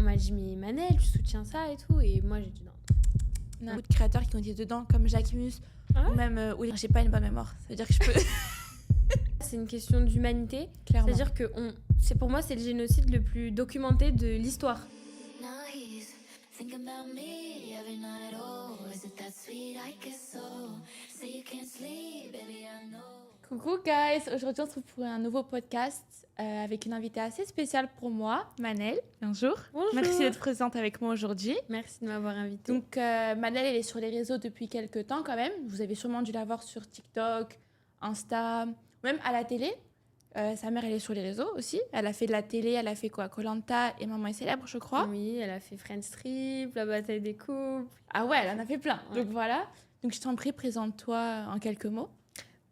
m'a dit mais Manel, tu soutiens ça et tout, et moi j'ai dit non. Il y a beaucoup de créateurs qui ont été dedans, comme Jacquemus, Ah ouais. ou même... oui, j'ai pas une bonne mémoire, ça veut dire que je peux... C'est une question d'humanité, Clairement. c'est-à-dire que pour moi c'est le génocide le plus documenté de l'histoire. Coucou guys, aujourd'hui on se retrouve pour un nouveau podcast avec une invitée assez spéciale pour moi, Manel. Bonjour. Bonjour. Merci d'être présente avec moi aujourd'hui. Merci de m'avoir invitée. Donc Manel, elle est sur les réseaux depuis quelques temps quand même. Vous avez sûrement dû la voir sur TikTok, Insta, même à la télé. Sa mère, elle est sur les réseaux aussi. Elle a fait de la télé, elle a fait quoi, Koh-Lanta et Maman est célèbre, je crois. Oui, elle a fait Friends Strip, La bataille des couples. Ah ouais, elle en a fait plein. Ouais. Donc voilà. Donc je t'en prie, présente-toi en quelques mots.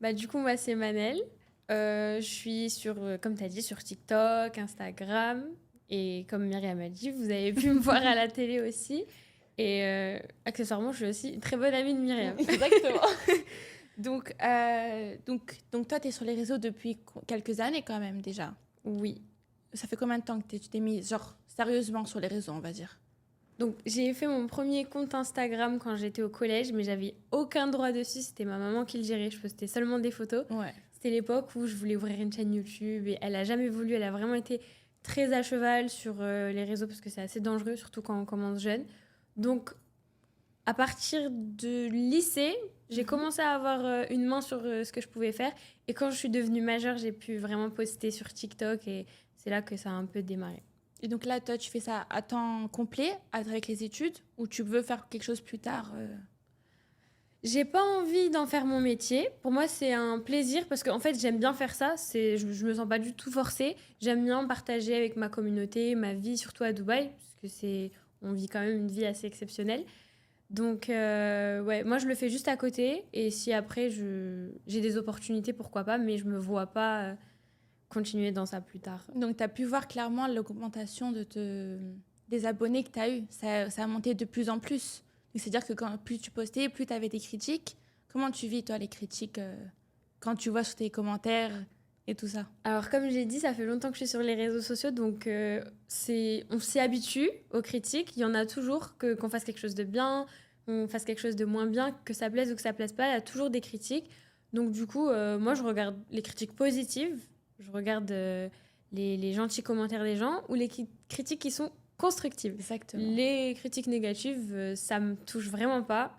Bah, du coup, moi, c'est Manel. Je suis sur, comme tu as dit, sur TikTok, Instagram. Et comme Myriam a dit, vous avez pu me voir à la télé aussi. Et accessoirement, je suis aussi une très bonne amie de Myriam. Exactement. donc toi, tu es sur les réseaux depuis quelques années quand même déjà. Oui. Ça fait combien de temps que tu t'es mise, genre, sérieusement sur les réseaux, on va dire? Donc, j'ai fait mon premier compte Instagram quand j'étais au collège, mais j'avais aucun droit dessus. C'était ma maman qui le gérait. Je postais seulement des photos. Ouais. C'était l'époque où je voulais ouvrir une chaîne YouTube et elle a jamais voulu. Elle a vraiment été très à cheval sur les réseaux parce que c'est assez dangereux, surtout quand on commence jeune. Donc, à partir de lycée, j'ai commencé à avoir une main sur ce que je pouvais faire. Et quand je suis devenue majeure, j'ai pu vraiment poster sur TikTok et c'est là que ça a un peu démarré. Et donc là, toi, tu fais ça à temps complet avec les études ou tu veux faire quelque chose plus tard J'ai pas envie d'en faire mon métier. Pour moi, c'est un plaisir parce qu'en fait, j'aime bien faire ça. Je me sens pas du tout forcée. J'aime bien partager avec ma communauté, ma vie, surtout à Dubaï, parce que on vit quand même une vie assez exceptionnelle. Donc, ouais, moi, je le fais juste à côté. Et si après, j'ai des opportunités, pourquoi pas, mais je me vois pas continuer dans ça plus tard. Donc, tu as pu voir clairement l'augmentation des abonnés que tu as eu. Ça a monté de plus en plus. C'est-à-dire que plus tu postais, plus tu avais des critiques. Comment tu vis, toi, les critiques quand tu vois sur tes commentaires et tout ça? Alors, comme j'ai dit, ça fait longtemps que je suis sur les réseaux sociaux, donc on s'y habitue aux critiques. Il y en a toujours, qu'on fasse quelque chose de bien, qu'on fasse quelque chose de moins bien, que ça plaise ou que ça plaise pas, il y a toujours des critiques. Donc, du coup, moi, je regarde les critiques positives, je regarde les gentils commentaires des gens ou les critiques qui sont constructives. Exactement. Les critiques négatives, ça me touche vraiment pas.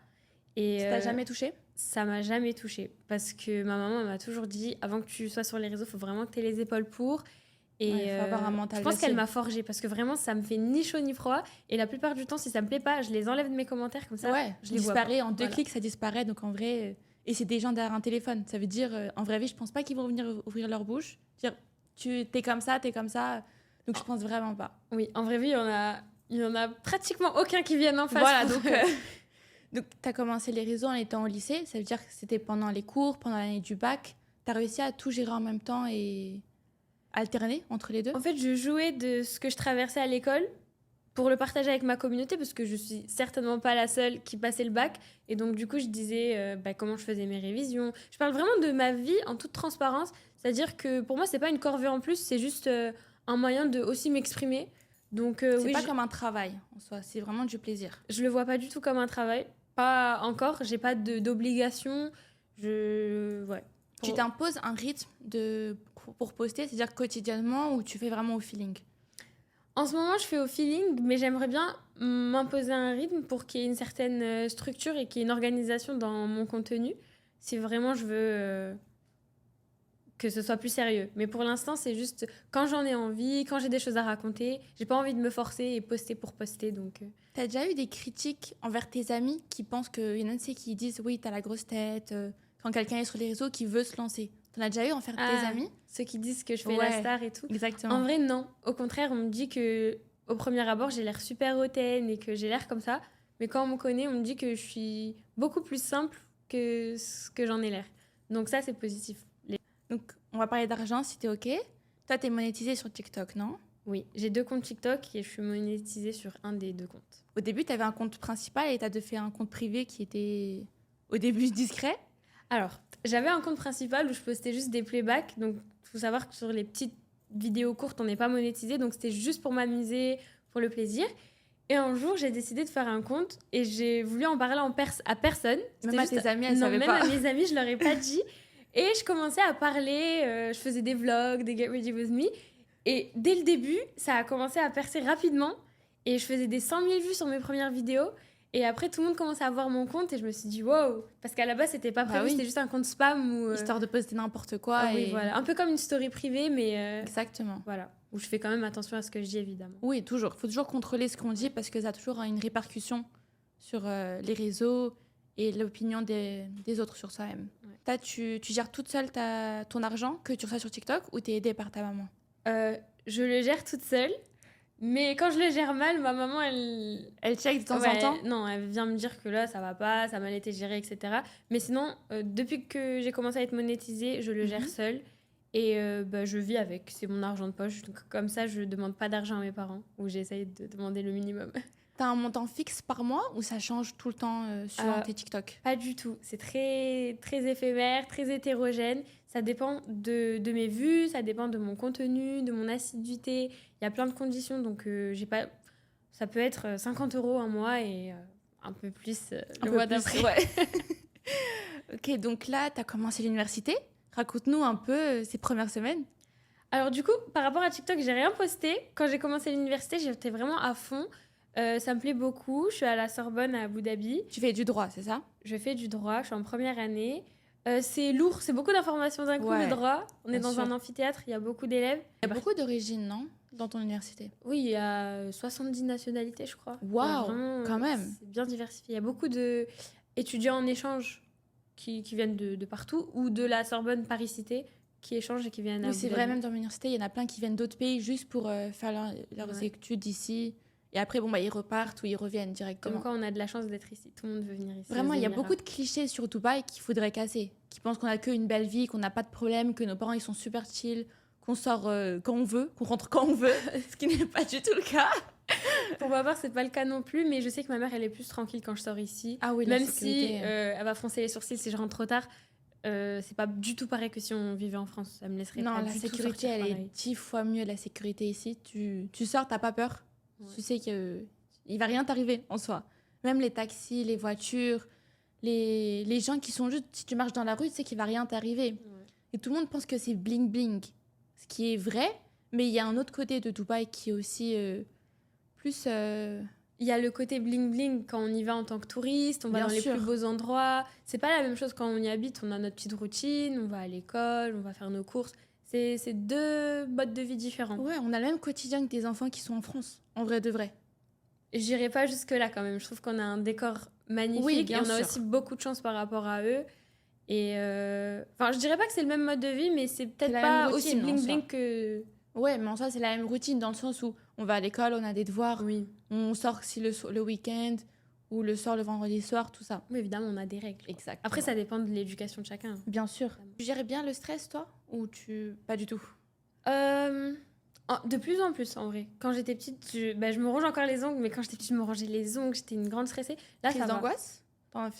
Et, ça t'a jamais touché? Ça m'a jamais touchée. Parce que ma maman m'a toujours dit, avant que tu sois sur les réseaux, il faut vraiment que tu aies les épaules pour. Et faut avoir un mental je pense d'acier. qu'elle m'a forgée. Parce que vraiment, ça me fait ni chaud ni froid. Et la plupart du temps, si ça me plaît pas, je les enlève de mes commentaires comme ça. Ouais, je les vois pas. en 2 clics, ça disparaît. Donc en vrai... Et c'est des gens derrière un téléphone. Ça veut dire, en vraie vie, je pense pas qu'ils vont venir ouvrir leur bouche. Dire, t'es comme ça, t'es comme ça. Donc je pense vraiment pas. Oui, en vraie vie, il y en a pratiquement aucun qui vienne en face. Voilà, donc tu as commencé les réseaux en étant au lycée. Ça veut dire que c'était pendant les cours, pendant l'année du bac. Tu as réussi à tout gérer en même temps et alterner entre les deux? En fait, je jouais de ce que je traversais à l'école pour le partager avec ma communauté parce que je suis certainement pas la seule qui passait le bac. Et donc, du coup, je disais comment je faisais mes révisions. Je parle vraiment de ma vie en toute transparence. C'est-à-dire que pour moi, c'est pas une corvée en plus, c'est juste un moyen de aussi m'exprimer. Donc, c'est pas comme un travail en soi, c'est vraiment du plaisir. Je le vois pas du tout comme un travail. Pas encore, j'ai pas d'obligation. Ouais. Tu t'imposes un rythme pour poster, c'est-à-dire quotidiennement ou tu fais vraiment au feeling? En ce moment, je fais au feeling, mais j'aimerais bien m'imposer un rythme pour qu'il y ait une certaine structure et qu'il y ait une organisation dans mon contenu. Si vraiment je veux que ce soit plus sérieux. Mais pour l'instant, c'est juste quand j'en ai envie, quand j'ai des choses à raconter. J'ai pas envie de me forcer et poster pour poster. Donc, T'as déjà eu des critiques envers tes amis qui pensent qu'il y en a qui disent oui, t'as la grosse tête, quand quelqu'un est sur les réseaux qui veut se lancer? T'en as déjà eu envers tes amis? Ceux qui disent que je fais la star et tout. Exactement. En vrai, non. Au contraire, on me dit que au premier abord, j'ai l'air super hautaine et que j'ai l'air comme ça. Mais quand on me connaît, on me dit que je suis beaucoup plus simple que ce que j'en ai l'air. Donc ça, c'est positif. Donc, on va parler d'argent si t'es OK. Toi, t'es monétisée sur TikTok, non? Oui, j'ai 2 comptes TikTok et je suis monétisée sur un des 2 comptes. Au début, t'avais un compte principal et t'as fait un compte privé qui était au début discret. Alors, j'avais un compte principal où je postais juste des playbacks. Donc, il faut savoir que sur les petites vidéos courtes, on n'est pas monétisé. Donc, c'était juste pour m'amuser, pour le plaisir. Et un jour, j'ai décidé de faire un compte et j'ai voulu en parler à personne. Même à tes amis, elles savaient même pas. à mes amis, je leur ai pas dit. Et je commençais à parler, je faisais des vlogs, des Get Ready With Me. Et dès le début, ça a commencé à percer rapidement. Et je faisais des 100 000 vues sur mes premières vidéos. Et après, tout le monde commençait à voir mon compte et je me suis dit, wow. Parce qu'à la base, c'était pas prévu, c'était juste un compte spam. Histoire de poster n'importe quoi. Ah, oui, voilà. Un peu comme une story privée, mais. Exactement. Voilà. Où je fais quand même attention à ce que je dis, évidemment. Oui, toujours. Il faut toujours contrôler ce qu'on dit parce que ça a toujours une répercussion sur les réseaux et l'opinion des autres sur soi-même. Ouais. Toi, tu gères toute seule ton argent que tu reçois sur TikTok ou tu es aidée par ta maman? Je le gère toute seule. Mais quand je le gère mal, ma maman, elle check de temps en temps. Non, elle vient me dire que là, ça va pas, ça a mal été géré, etc. Mais sinon, depuis que j'ai commencé à être monétisée, je le gère seule. Et je vis avec. C'est mon argent de poche. Donc, comme ça, je demande pas d'argent à mes parents. Ou j'essaye de demander le minimum. T'as un montant fixe par mois ou ça change tout le temps suivant tes TikTok? Pas du tout. C'est très, très éphémère, très hétérogène. Ça dépend de mes vues, ça dépend de mon contenu, de mon assiduité. Il y a plein de conditions. Donc, j'ai pas... ça peut être 50 € un mois et un peu plus le mois d'après. Ouais. Ok, donc là, tu as commencé l'université. Raconte-nous un peu ces premières semaines. Alors du coup, par rapport à TikTok, j'ai rien posté. Quand j'ai commencé l'université, j'étais vraiment à fond. Ça me plaît beaucoup. Je suis à la Sorbonne à Abu Dhabi. Tu fais du droit, c'est ça? Je fais du droit, je suis en première année. C'est lourd, c'est beaucoup d'informations d'un coup, le droit. On est dans un amphithéâtre, il y a beaucoup d'élèves. Il y a beaucoup d'origines, non? Dans ton université? Oui, il y a 70 nationalités, je crois. Waouh, quand même. C'est bien diversifié. Il y a beaucoup d'étudiants en échange qui viennent de partout, ou de la Sorbonne Paris-Cité, qui échangent et qui viennent à Abu Dhabi. C'est vrai, même dans mon université, il y en a plein qui viennent d'autres pays juste pour faire leurs études ici. Et après, ils repartent ou ils reviennent directement. Comme quoi, on a de la chance d'être ici. Tout le monde veut venir ici. Vraiment, il y a beaucoup de clichés sur Dubaï qu'il faudrait casser. Qui pensent qu'on a qu'une belle vie, qu'on n'a pas de problème, que nos parents, ils sont super chill, qu'on sort quand on veut, qu'on rentre quand on veut, ce qui n'est pas du tout le cas. Pour ma part, c'est pas le cas non plus, mais je sais que ma mère, elle est plus tranquille quand je sors ici. Ah oui, même si elle va froncer les sourcils si je rentre trop tard. C'est pas du tout pareil que si on vivait en France. Ça me laisserait non, pas la du tout sécurité, elle est 10 fois mieux, la sécurité ici. Tu sors, t'as pas peur. Ouais. Tu sais qu'il va rien t'arriver en soi. Même les taxis, les voitures, les gens qui sont juste... Si tu marches dans la rue, tu sais qu'il va rien t'arriver. Ouais. Et tout le monde pense que c'est bling-bling. Ce qui est vrai, mais il y a un autre côté de Dubaï qui est aussi plus... Il y a le côté bling-bling quand on y va en tant que touriste, on va dans les plus beaux endroits. C'est pas la même chose quand on y habite, on a notre petite routine, on va à l'école, on va faire nos courses. C'est deux modes de vie différents. Ouais, on a le même quotidien que des enfants qui sont en France, en vrai de vrai. J'irai pas jusque-là quand même. Je trouve qu'on a un décor magnifique. Oui, et on a aussi beaucoup de chance par rapport à eux. Et je dirais pas que c'est le même mode de vie, mais c'est peut-être pas aussi bling-bling que... Ouais, mais en soi, c'est la même routine dans le sens où on va à l'école, on a des devoirs, on sort si le week-end ou le soir, le vendredi soir, tout ça. Oui, évidemment, on a des règles. Exact. Après, ça dépend de l'éducation de chacun. Bien sûr. Tu gères bien le stress, toi? Ou pas du tout? De plus en plus, en vrai. Quand j'étais petite, je me ronge encore les ongles, mais quand j'étais petite, je me rongeais les ongles, j'étais une grande stressée. Là, crise d'angoisse?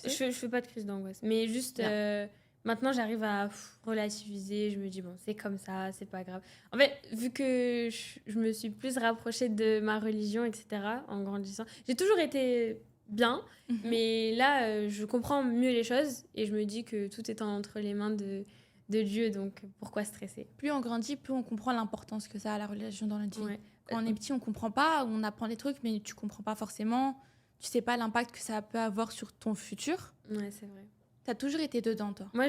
Je fais pas de crise d'angoisse, mais juste... Maintenant, j'arrive à relativiser. Je me dis, bon, c'est comme ça, c'est pas grave. En fait, vu que je me suis plus rapprochée de ma religion, etc., en grandissant, j'ai toujours été bien, mais là, je comprends mieux les choses et je me dis que tout est entre les mains de Dieu, donc pourquoi stresser? Plus on grandit, plus on comprend l'importance que ça a, la religion dans notre vie. Ouais. Quand on est petit, on comprend pas, on apprend des trucs, mais tu comprends pas forcément. Tu sais pas l'impact que ça peut avoir sur ton futur. Ouais, c'est vrai. T'as toujours été dedans, toi? Moi,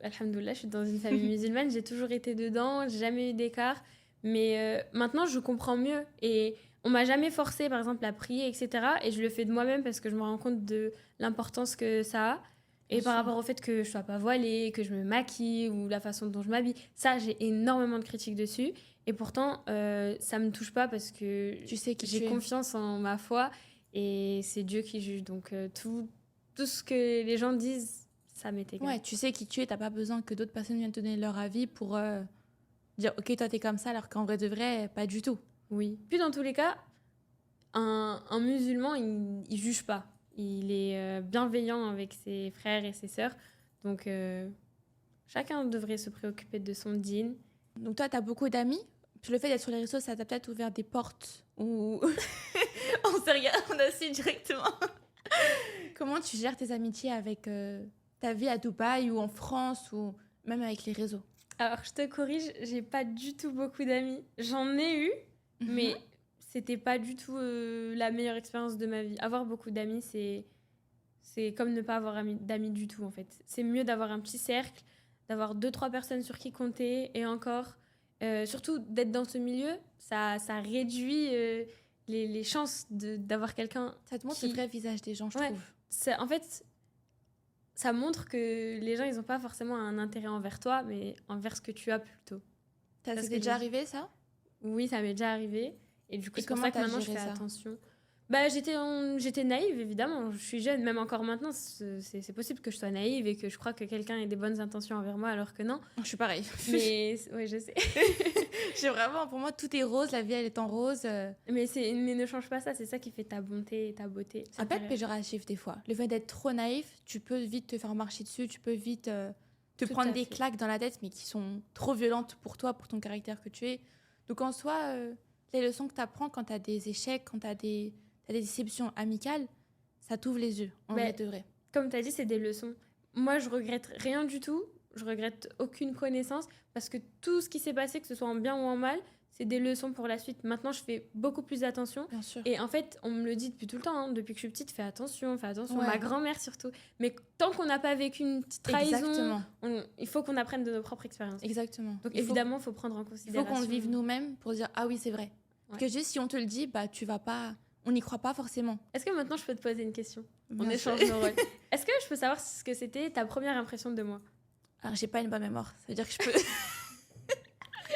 alhamdoulilah, je suis dans une famille musulmane, j'ai toujours été dedans, j'ai jamais eu d'écart. Mais maintenant, je comprends mieux. Et on m'a jamais forcé, par exemple, à prier, etc. Et je le fais de moi-même parce que je me rends compte de l'importance que ça a. Et par rapport au fait que je sois pas voilée, que je me maquille ou la façon dont je m'habille, ça, j'ai énormément de critiques dessus. Et pourtant, ça me touche pas parce que tu sais que j'ai confiance en ma foi et c'est Dieu qui juge. Donc, tout ce que les gens disent, ça m'est égal. Ouais, tu sais qui tu es, t'as pas besoin que d'autres personnes viennent te donner leur avis pour dire ok, toi t'es comme ça, alors qu'en vrai de vrai, pas du tout. Oui. Puis dans tous les cas, un musulman, il juge pas. Il est bienveillant avec ses frères et ses sœurs. Donc, chacun devrait se préoccuper de son dîn. Donc toi, t'as beaucoup d'amis le fait d'être sur les réseaux, ça t'a peut-être ouvert des portes ou on s'est regardé, on a su directement. Comment tu gères tes amitiés avec ta vie à Dubaï ou en France ou même avec les réseaux? Alors, je te corrige, j'ai pas du tout beaucoup d'amis. J'en ai eu, mais c'était pas du tout la meilleure expérience de ma vie. Avoir beaucoup d'amis, c'est comme ne pas avoir d'amis du tout, en fait. C'est mieux d'avoir un petit cercle, d'avoir 2-3 personnes sur qui compter, et encore, surtout d'être dans ce milieu, ça réduit les chances d'avoir quelqu'un Ça te montre qui... le vrai visage des gens, je Ouais, trouve. en fait, ça montre que les gens, ils n'ont pas forcément un intérêt envers toi, mais envers ce que tu as plutôt. Ça Parce t'est que déjà arrivé, ça? Oui, ça m'est déjà arrivé. Et du coup, Et c'est pour comment ça que t'as maintenant, je géré fais ça? attention. Bah, j'étais naïve, évidemment. Je suis jeune, même encore maintenant, c'est possible que je sois naïve et que je crois que quelqu'un ait des bonnes intentions envers moi, alors que non. Je suis pareil. Mais oui, je sais. J'ai vraiment, pour moi, tout est rose, la vie, elle est en rose. Mais ne change pas ça, c'est ça qui fait ta bonté et ta beauté. Ça peut être péjoratif des fois. Le fait d'être trop naïf, tu peux vite te faire marcher dessus, tu peux vite te Tout prendre à des fait. claques dans la tête, mais qui sont trop violentes pour toi, pour ton caractère que tu es. Donc en soi, les leçons que tu apprends quand tu as des échecs, quand tu as des déceptions amicales, ça t'ouvre les yeux, en vrai de vrai. Comme tu as dit, c'est des leçons. Moi, je regrette rien du tout. Je regrette aucune connaissance parce que tout ce qui s'est passé, que ce soit en bien ou en mal, c'est des leçons pour la suite. Maintenant, je fais beaucoup plus attention. Bien sûr. Et en fait, on me le dit depuis tout le temps, hein, depuis que je suis petite, fais attention, fais attention. Ouais. Ma grand-mère surtout. Mais tant qu'on n'a pas vécu une petite trahison, Exactement. Il faut qu'on apprenne de nos propres expériences. Exactement. Donc évidemment, il faut prendre en Il faut considération. qu'on le vive nous-mêmes pour dire ah oui, c'est vrai. Parce que juste si on te le dit, bah tu vas pas, on n'y croit pas forcément. Est-ce que maintenant je peux te poser une question? Bien On sûr. échange nos rôles. Est-ce que je peux savoir ce que c'était ta première impression de moi? Alors j'ai pas une bonne mémoire, ça veut dire que je peux.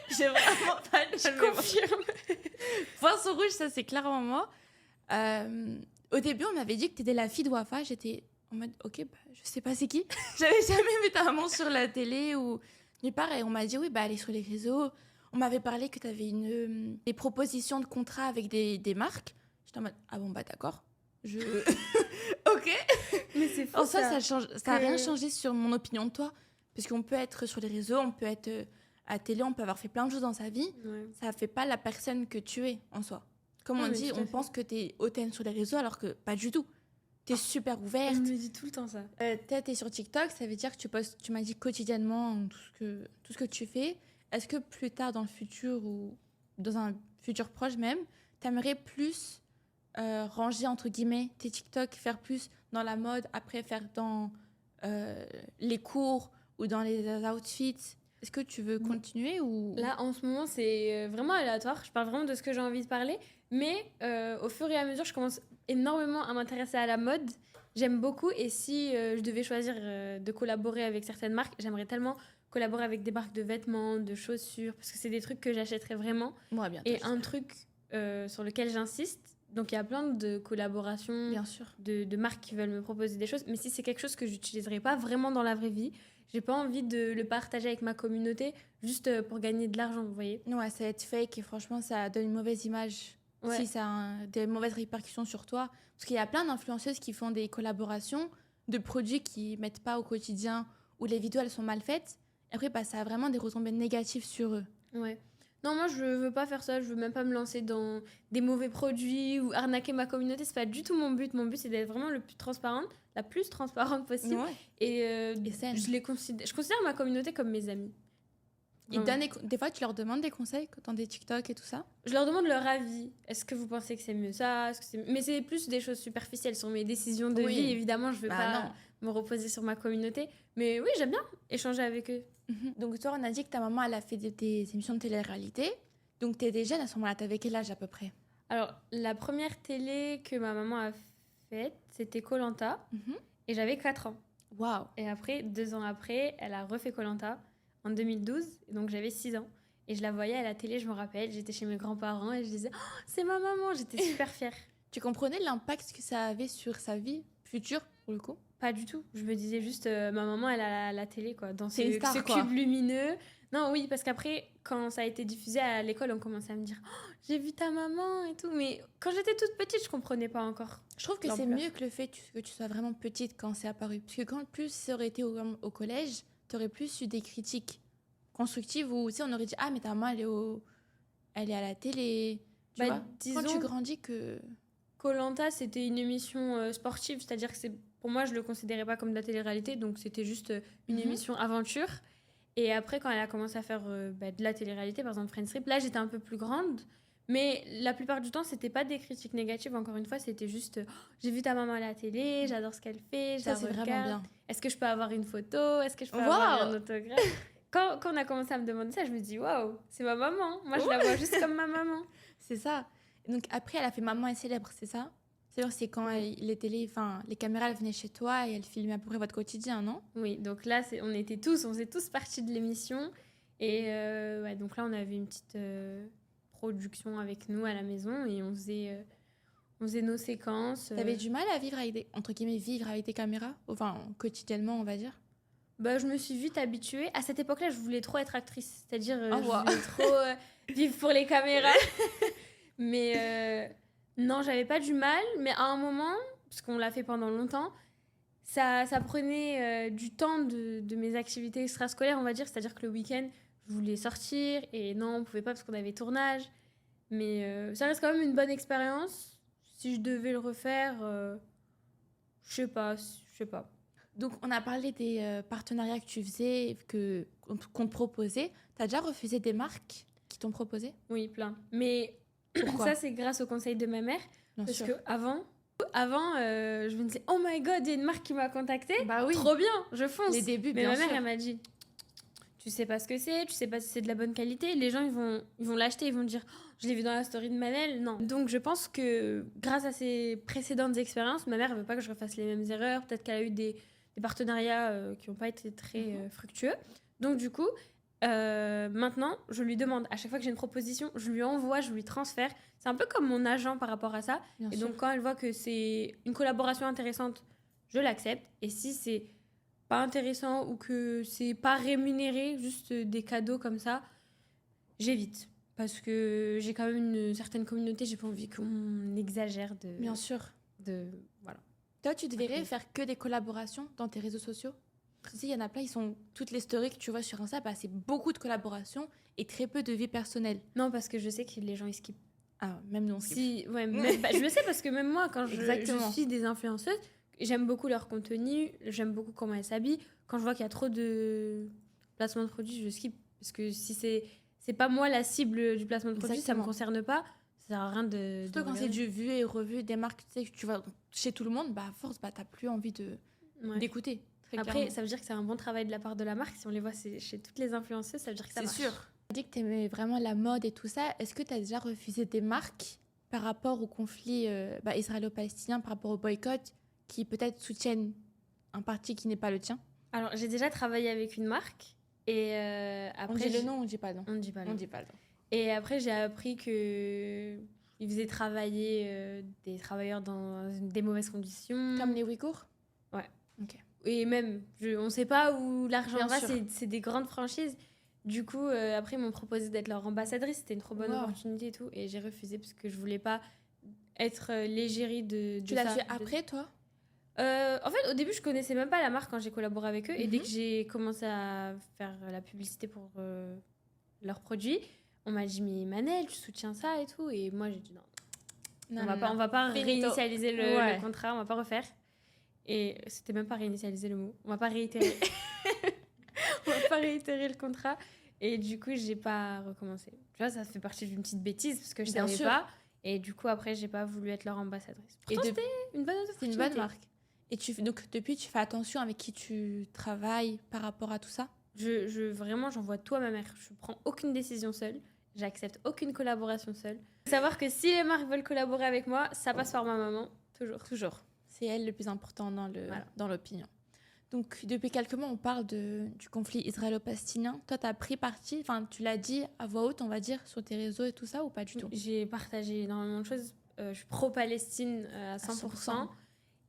J'ai vraiment pas une bonne mémoire. Confirme. Poisson rouge, ça c'est clairement moi. Au début, on m'avait dit que t'étais la fille de Wafa. J'étais en mode ok, bah, je sais pas c'est qui. J'avais jamais vu ta maman sur la télé ou nulle part. Et on m'a dit oui, bah elle est sur les réseaux. On m'avait parlé que t'avais des propositions de contrat avec des marques. J'étais en mode ah bon, bah d'accord. Ok. Mais c'est fou. En soi, ça a rien changé sur mon opinion de toi. Parce qu'on peut être sur les réseaux, on peut être à la télé, on peut avoir fait plein de choses dans sa vie. Ouais. Ça ne fait pas la personne que tu es en soi. Comme on dit, on pense que tu es hautaine sur les réseaux alors que pas du tout. Tu es super ouverte. On me dit tout le temps ça. Tu es sur TikTok, ça veut dire que tu postes, tu m'as dit quotidiennement tout ce que tu fais. Est-ce que plus tard dans le futur ou dans un futur proche même, tu aimerais plus ranger entre guillemets tes TikTok, faire plus dans la mode, après faire dans les cours ou dans les outfits? Est-ce que tu veux continuer ou... Là, en ce moment, c'est vraiment aléatoire. Je parle vraiment de ce que j'ai envie de parler. Mais au fur et à mesure, je commence énormément à m'intéresser à la mode. J'aime beaucoup. Et si je devais choisir de collaborer avec certaines marques, j'aimerais tellement collaborer avec des marques de vêtements, de chaussures, parce que c'est des trucs que j'achèterais vraiment. Moi, bientôt. Et un truc sur lequel j'insiste, donc il y a plein de collaborations, bien sûr, de marques qui veulent me proposer des choses. Mais si c'est quelque chose que j'utiliserais pas vraiment dans la vraie vie, j'ai pas envie de le partager avec ma communauté juste pour gagner de l'argent, vous voyez. Ouais, ça va être fake et franchement, ça donne une mauvaise image. Ouais. Si ça a des mauvaises répercussions sur toi. Parce qu'il y a plein d'influenceuses qui font des collaborations de produits qu'ils mettent pas au quotidien, où les vidéos, elles sont mal faites. Et après, bah, ça a vraiment des retombées négatives sur eux. Ouais. Non, moi, je veux pas faire ça. Je veux même pas me lancer dans des mauvais produits ou arnaquer ma communauté. C'est pas du tout mon but. Mon but, c'est d'être vraiment la plus transparente possible. Ouais. Et saine. je considère ma communauté comme mes amis. Des fois, tu leur demandes des conseils dans des TikTok et tout ça? Je leur demande leur avis. Est-ce que vous pensez que c'est mieux ça? Mais c'est plus des choses superficielles sur mes décisions de vie. Évidemment, je veux pas me reposer sur ma communauté. Mais oui, j'aime bien échanger avec eux. Donc toi, on a dit que ta maman, elle a fait des émissions de télé-réalité. Donc t'es jeune à ce moment-là. T'avais quel âge à peu près? Alors, la première télé que ma maman a faite, c'était koh et j'avais 4 ans. Waouh! Et après, 2 ans après, elle a refait koh en 2012, donc j'avais 6 ans. Et je la voyais à la télé, je me rappelle, j'étais chez mes grands-parents et je disais oh, c'est ma maman, j'étais super fière. Tu comprenais l'impact que ça avait sur sa vie future, pour le coup? Pas du tout. Je me disais juste, ma maman, elle a la télé, quoi, dans ce star, cube lumineux. Non, oui, parce qu'après, quand ça a été diffusé à l'école, on commençait à me dire oh, j'ai vu ta maman et tout. Mais quand j'étais toute petite, je comprenais pas encore. Je trouve que c'est mieux que le fait que tu sois vraiment petite quand c'est apparu. Parce que quand plus ça aurait été au collège, tu aurais plus eu des critiques constructives où on aurait dit ah, mais ta maman, elle est elle est à la télé. Tu Bah, vois, quand tu disons, grandis que... koh c'était une émission sportive, c'est-à-dire que pour moi, je le considérais pas comme de la télé-réalité, donc c'était juste une Mhm. émission aventure. Et après, quand elle a commencé à faire de la télé-réalité, par exemple Friends Trip, là, j'étais un peu plus grande. Mais la plupart du temps, c'était pas des critiques négatives. Encore une fois, c'était juste j'ai vu ta maman à la télé, j'adore ce qu'elle fait, je Ça, la c'est vraiment regarde. bien. Est-ce que je peux avoir une photo? Est-ce que je peux avoir un Waouh! autographe? Quand on a commencé à me demander ça, je me dis waouh, c'est ma maman. Moi, je la Ouais. vois juste comme ma maman. C'est ça. Et donc après, elle a fait Maman est célèbre, c'est ça? C'est quand Oui. les caméras elles venaient chez toi et elles filmaient à peu près votre quotidien, non? Oui, donc là, on faisait tous partie de l'émission. Et ouais, donc là, on avait une petite production avec nous à la maison et on faisait nos séquences. T'avais du mal à vivre avec entre guillemets, vivre avec des caméras? Enfin, quotidiennement, on va dire. Bah, je me suis vite habituée. À cette époque-là, je voulais trop être actrice. C'est-à-dire, Oh, je wow. voulais trop vivre pour les caméras. Mais non, j'avais pas du mal. Mais à un moment, parce qu'on l'a fait pendant longtemps, ça prenait du temps de mes activités extrascolaires, on va dire. C'est-à-dire que le week-end, je voulais sortir. Et non, on pouvait pas parce qu'on avait tournage. Mais ça reste quand même une bonne expérience. Si je devais le refaire, je sais pas, je sais pas. Donc, on a parlé des partenariats que tu faisais, qu'on te proposait. T'as déjà refusé des marques qui t'ont proposé? Oui, plein. Mais Pourquoi? ça, c'est grâce au conseil de ma mère. Bien Parce sûr. que avant je me disais, oh my god, il y a une marque qui m'a contactée. Bah oui, Trop bien, je fonce. les débuts, Mais bien ma mère, sûr. elle m'a dit, tu sais pas ce que c'est, tu sais pas si c'est de la bonne qualité. Les gens, ils vont l'acheter, ils vont dire, oh, je l'ai vu dans la story de Manel. Non. Donc, je pense que grâce à ces précédentes expériences, ma mère, elle veut pas que je refasse les mêmes erreurs. Peut-être qu'elle a eu des partenariats qui n'ont pas été très fructueux. Donc, du coup, maintenant, je lui demande, à chaque fois que j'ai une proposition, je lui envoie, je lui transfère. C'est un peu comme mon agent par rapport à ça. Bien Et sûr. donc, quand elle voit que c'est une collaboration intéressante, je l'accepte. Et si c'est pas intéressant ou que c'est pas rémunéré, juste des cadeaux comme ça, j'évite. Parce que j'ai quand même une certaine communauté, j'ai pas envie qu'on exagère Bien sûr. voilà. Toi, tu devrais Ok. faire que des collaborations dans tes réseaux sociaux. Tu sais, il y en a plein, ils sont toutes les stories que tu vois sur Insta, bah, c'est beaucoup de collaborations et très peu de vie personnelle. Non, parce que je sais que les gens ils skippent. Ah, même nous, on skip. Si, ouais, je le sais parce que même moi, quand je Exactement. suis des influenceuses, j'aime beaucoup leur contenu, j'aime beaucoup comment elles s'habillent. Quand je vois qu'il y a trop de placements de produits, je skip. Parce que si c'est pas moi la cible du placement de produit, ça me Exactement. concerne pas. Ça sert à rien Surtout quand c'est regarder. du vu et revu, des marques, tu sais, que tu vas chez tout le monde, bah à force, bah t'as plus envie Ouais. d'écouter. Très Après, clairement. ça veut dire que c'est un bon travail de la part de la marque. Si on les voit chez toutes les influenceuses, ça veut dire que ça C'est marche. sûr. Tu as dit que tu aimais vraiment la mode et tout ça. Est-ce que tu as déjà refusé des marques par rapport au conflit israélo-palestinien, par rapport au boycott, qui peut-être soutiennent un parti qui n'est pas le tien? Alors, j'ai déjà travaillé avec une marque. Et On après, dit le nom, on dit pas le nom. on ne dit pas le On nom. dit pas le nom. Et après, j'ai appris que ils faisaient travailler des travailleurs dans des mauvaises conditions. Comme les Ouïghours? Ouais. Ok. Et même, on ne sait pas où l'argent Bien va, sûr. c'est des grandes franchises. Du coup, après, ils m'ont proposé d'être leur ambassadrice. C'était une trop bonne Wow. opportunité et tout. Et j'ai refusé parce que je voulais pas être l'égérie de Tu ça. l'as fait après, toi? En fait, au début, je connaissais même pas la marque quand j'ai collaboré avec eux. Et dès Mhm. que j'ai commencé à faire la publicité pour leurs produits, on m'a dit, mais Manel, tu soutiens ça et tout. Et moi, j'ai dit, non, on va pas Finito. réinitialiser Ouais. le contrat, on va pas refaire. Et c'était même pas réinitialiser le mot. On va pas réitérer. On va pas réitérer le contrat. Et du coup, j'ai pas recommencé. Tu vois, ça fait partie d'une petite bêtise parce que je Bien savais sûr. pas. Et du coup, après, j'ai pas voulu être leur ambassadrice. Et Pourtant, de- c'était une bonne c'est une opportunité. bonne marque. Et donc, depuis, tu fais attention avec qui tu travailles par rapport à tout ça? Vraiment, j'envoie tout à ma mère. Je prends aucune décision seule. J'accepte aucune collaboration seule. Faut savoir que si les marques veulent collaborer avec moi, ça passe par ma maman. Toujours. Toujours. C'est elle le plus important Voilà. dans l'opinion. Donc, depuis quelques mois, on parle du conflit israélo-palestinien. Toi, tu as pris parti, enfin, tu l'as dit à voix haute, on va dire, sur tes réseaux et tout ça, ou pas du tout? J'ai partagé énormément de choses. Je suis pro-Palestine à 100%.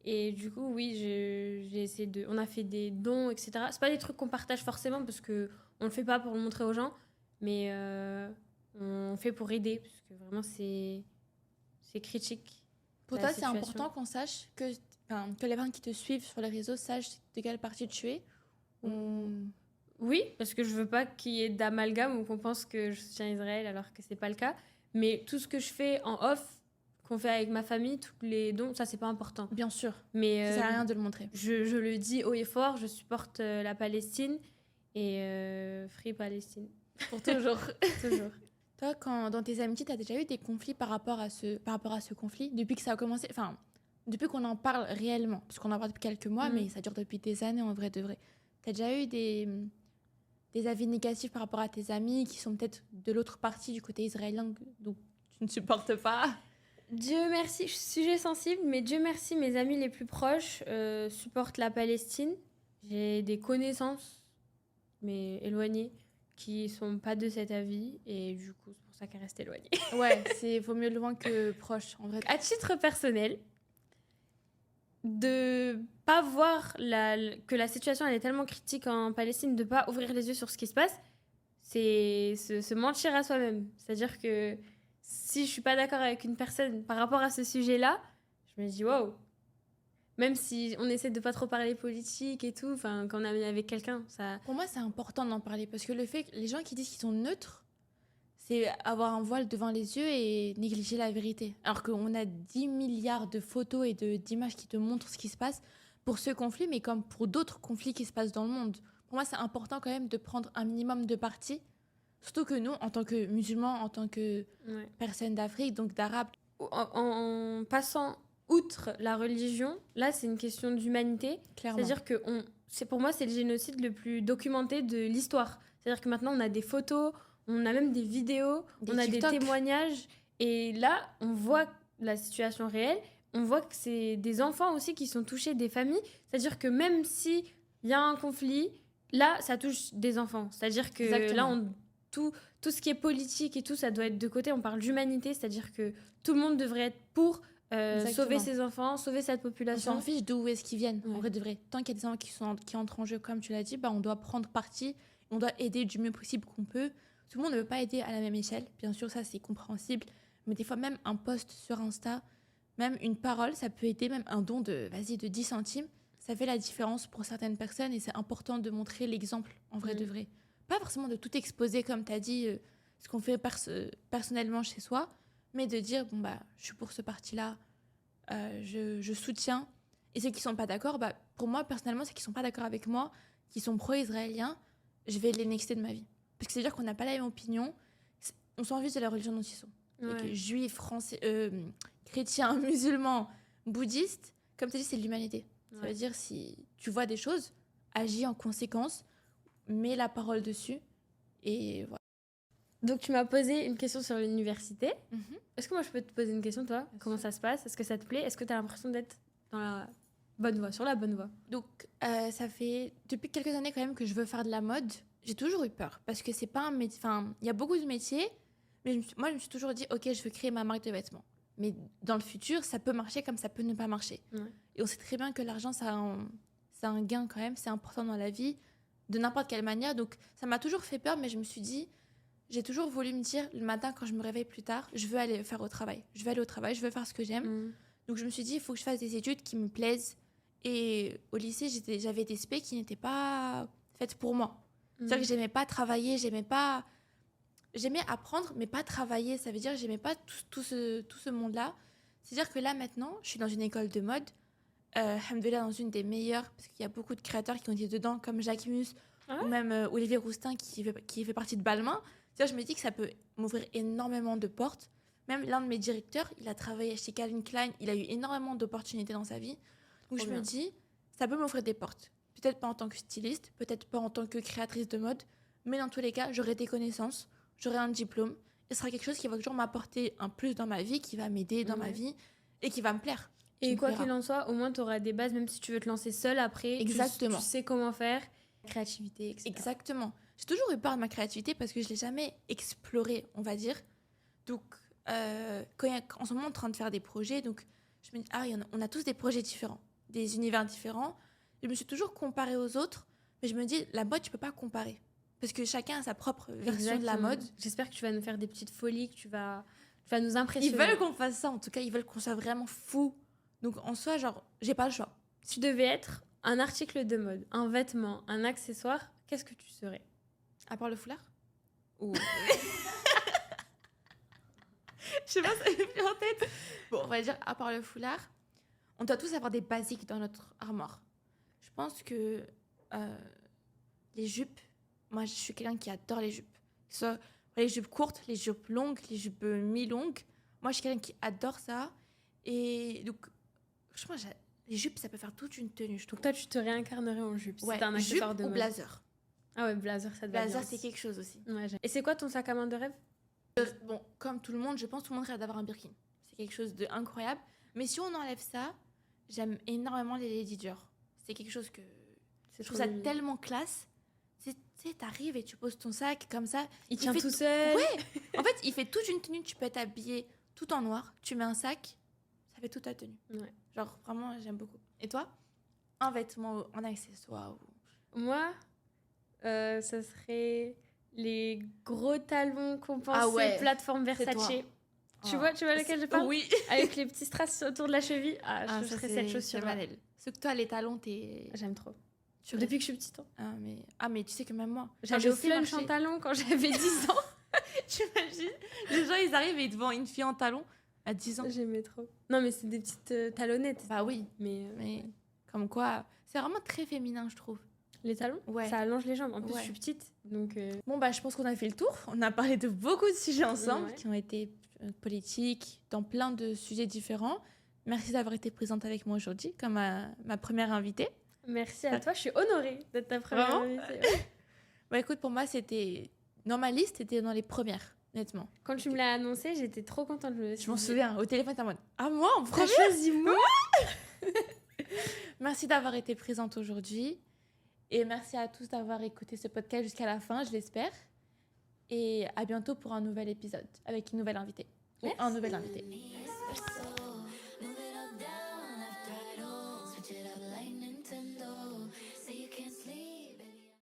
Et du coup, oui, j'ai essayé de... On a fait des dons, etc. C'est pas des trucs qu'on partage forcément parce que on le fait pas pour le montrer aux gens. Mais on fait pour aider. Parce que vraiment, c'est critique. Pour la toi, c'est situation. important qu'on sache que les gens qui te suivent sur les réseaux sachent de quelle partie tu es? Ou... Oui, parce que je veux pas qu'il y ait d'amalgame ou qu'on pense que je soutiens Israël alors que c'est pas le cas. Mais tout ce que je fais en off, qu'on fait avec ma famille, tous les dons, ça c'est pas important. Bien sûr. Mais Ça sert à rien de le montrer. je le dis haut et fort, je supporte la Palestine et Free Palestine. Pour toujours. Toujours. Toi, dans tes amitiés, tu as déjà eu des conflits par rapport à ce conflit depuis que ça a commencé, enfin, depuis qu'on en parle réellement, parce qu'on en parle depuis quelques mois, mais ça dure depuis des années en vrai de vrai. Tu as déjà eu des avis négatifs par rapport à tes amis qui sont peut-être de l'autre partie, du côté israélien, donc tu ne supportes pas? Dieu merci, sujet sensible, mais Dieu merci, mes amis les plus proches supportent la Palestine. J'ai des connaissances, mais éloignées, qui sont pas de cet avis, et du coup, c'est pour ça qu'elles restent éloignées. Ouais, vaut mieux loin que proche, en vrai. À titre personnel, de pas voir que la situation elle est tellement critique en Palestine, de pas ouvrir les yeux sur ce qui se passe, c'est se mentir à soi-même. C'est-à-dire que si je suis pas d'accord avec une personne par rapport à ce sujet-là, je me dis waouh. Même si on essaie de pas trop parler politique et tout, enfin quand on est avec quelqu'un, ça. Pour moi, c'est important d'en parler parce que le fait que les gens qui disent qu'ils sont neutres, c'est avoir un voile devant les yeux et négliger la vérité. Alors qu'on a 10 milliards de photos et d'images qui te montrent ce qui se passe pour ce conflit, mais comme pour d'autres conflits qui se passent dans le monde. Pour moi, c'est important quand même de prendre un minimum de parti. Surtout que nous, en tant que musulmans, en tant que personnes d'Afrique, donc d'Arabes. En passant outre la religion, là, c'est une question d'humanité. Clairement. C'est-à-dire que pour moi, c'est le génocide le plus documenté de l'histoire. C'est-à-dire que maintenant, on a des photos, on a même des vidéos, on a des témoignages. Et là, on voit la situation réelle. On voit que c'est des enfants aussi qui sont touchés, des familles. C'est-à-dire que même s'il y a un conflit, là, ça touche des enfants. C'est-à-dire que là, tout ce qui est politique et tout, ça doit être de côté. On parle d'humanité, c'est-à-dire que tout le monde devrait être pour sauver ses enfants, sauver cette population. On s'en fiche d'où est-ce qu'ils viennent, en vrai de vrai. Tant qu'il y a des enfants qui entrent en jeu, comme tu l'as dit, on doit prendre parti, on doit aider du mieux possible qu'on peut. Tout le monde ne veut pas aider à la même échelle, bien sûr, ça c'est compréhensible. Mais des fois, même un post sur Insta, même une parole, ça peut aider, même un don de 10 centimes. Ça fait la différence pour certaines personnes et c'est important de montrer l'exemple, en vrai de vrai. Pas forcément de tout exposer, comme tu as dit, ce qu'on fait personnellement chez soi, mais de dire, je suis pour ce parti-là, je soutiens. Et ceux qui sont pas d'accord, pour moi, personnellement, ceux qui sont pas d'accord avec moi, qui sont pro-israéliens, je vais les nexter de ma vie. Parce que c'est-à-dire qu'on n'a pas la même opinion, on s'en fiche de la religion dont ils sont. Juifs, français, chrétiens, musulmans, bouddhistes, comme tu as dit, c'est de l'humanité. Ça veut dire, si tu vois des choses, agis en conséquence, mets la parole dessus, et voilà. Donc, tu m'as posé une question sur l'université. Est-ce que moi, je peux te poser une question, toi? Comment ça se passe? Est-ce que ça te plaît? Est-ce que tu as l'impression d'être dans la bonne voie, sur la bonne voie? Donc, ça fait depuis quelques années quand même que je veux faire de la mode. J'ai toujours eu peur, parce que c'est pas un métier... Enfin, il y a beaucoup de métiers, mais moi, je me suis toujours dit, ok, je veux créer ma marque de vêtements. Mais dans le futur, ça peut marcher comme ça peut ne pas marcher. Et on sait très bien que l'argent, ça a un gain quand même, c'est important dans la vie, de n'importe quelle manière. Donc, ça m'a toujours fait peur, mais je me suis dit... J'ai toujours voulu me dire, le matin, quand je me réveille plus tard, je veux aller faire au travail. Je veux aller au travail, je veux faire ce que j'aime. Donc, je me suis dit, il faut que je fasse des études qui me plaisent. Et au lycée, j'avais des spé qui n'étaient pas faites pour moi. C'est-à-dire que j'aimais pas travailler, j'aimais apprendre, mais pas travailler. Ça veut dire que j'aimais pas tout ce monde-là. C'est-à-dire que là, maintenant, je suis dans une école de mode. Alhamdoulilah, dans une des meilleures, parce qu'il y a beaucoup de créateurs qui ont été dedans, comme Jacques Mus, ou même Olivier Roustin, qui fait partie de Balmain. C'est-à-dire, je me dis que ça peut m'ouvrir énormément de portes. Même l'un de mes directeurs, il a travaillé chez Calvin Klein, il a eu énormément d'opportunités dans sa vie. Donc je me dis, ça peut m'ouvrir des portes. Peut-être pas en tant que styliste, peut-être pas en tant que créatrice de mode, mais dans tous les cas, j'aurai des connaissances, j'aurai un diplôme, et ce sera quelque chose qui va toujours m'apporter un plus dans ma vie, qui va m'aider dans ma vie, et qui va me plaire. Et quoi qu'il en soit, au moins tu auras des bases, même si tu veux te lancer seule après. Exactement. Tu sais comment faire, créativité, etc. Exactement. J'ai toujours eu peur de ma créativité parce que je ne l'ai jamais explorée, on va dire. Donc, en ce moment, en train de faire des projets, donc je me dis, on a tous des projets différents, des univers différents. Je me suis toujours comparée aux autres, mais je me dis, la mode, tu ne peux pas comparer. Parce que chacun a sa propre version de la mode. J'espère que tu vas nous faire des petites folies, que tu vas nous impressionner. Ils veulent qu'on fasse ça, en tout cas, ils veulent qu'on soit vraiment fou. Donc, en soi, j'ai pas le choix. Si tu devais être un article de mode, un vêtement, un accessoire, qu'est-ce que tu serais? À part le foulard? Ou... Je sais pas, ça m'est venu en tête. Bon, on va dire, à part le foulard, on doit tous avoir des basiques dans notre armoire. Je pense que les jupes, moi, je suis quelqu'un qui adore les jupes. Que ce soit les jupes courtes, les jupes longues, les jupes mi-longues. Moi, je suis quelqu'un qui adore ça. Et donc, je pense que les jupes, ça peut faire toute une tenue, je trouve. Donc toi, tu te réincarnerais en jupe. Ouais, C'est un jupe accessoire de ou mode. blazer. Ah ouais, blazer, ça te va Blazer, bien c'est aussi. quelque chose aussi. Ouais, et c'est quoi ton sac à main de rêve? Bon, comme tout le monde, je pense que tout le monde rêve d'avoir un Birkin. C'est quelque chose d'incroyable. Mais si on enlève ça, j'aime énormément les Lady Dior. C'est quelque chose que... C'est Je trouve ça mignon. tellement classe. Tu sais, t'arrives et tu poses ton sac comme ça. Il tient fait tout seul. Ouais. En fait, il fait toute une tenue. Tu peux être habillé tout en noir. Tu mets un sac, ça fait toute ta tenue. Ouais. Genre, vraiment, j'aime beaucoup. Et toi? Un vêtement, un accessoire ou... Moi, ça serait les gros talons qu'on pense Ah ouais, plateforme c'est Versace. toi. Tu Oh. vois lequel je parle? Oui. Avec les petits strass autour de la cheville. Ah, je ça, ferais c'est- cette c'est chaussure-là. Manel. Sauf que toi, les talons, t'es... J'aime trop. tu Depuis que je suis petite. Hein. mais tu sais que même moi. J'allais J'ai au aussi flunch marché. en talons quand j'avais 10 ans. T'imagines? Les gens, ils arrivent et ils te vendent une fille en talons à 10 ans. J'aimais trop. Non, mais c'est des petites talonnettes. Bah oui, Mais mais comme quoi, c'est vraiment très féminin, je trouve. les talons, Ouais. ça allonge les jambes. En plus, Ouais. je suis petite. Donc, Bon, bah, je pense qu'on a fait le tour. On a parlé de beaucoup de sujets ensemble Ouais. qui ont été politiques, dans plein de sujets différents. Merci d'avoir été présente avec moi aujourd'hui comme ma première invitée. merci à toi. Je suis honorée d'être ta première Vraiment invitée. Bah écoute, pour moi, c'était... Dans ma liste, c'était dans les premières, honnêtement. Quand tu me l'as annoncé, j'étais trop contente. Je m'en souviens, au téléphone, t'es en mode « Ah, moi, en T'as premier ?» choisi moi. Merci d'avoir été présente aujourd'hui. Et merci à tous d'avoir écouté ce podcast jusqu'à la fin, je l'espère. Et à bientôt pour un nouvel épisode avec une nouvelle invitée. Ou un nouvel invité. Move it up, down, left, right, oh, switch it up like Nintendo.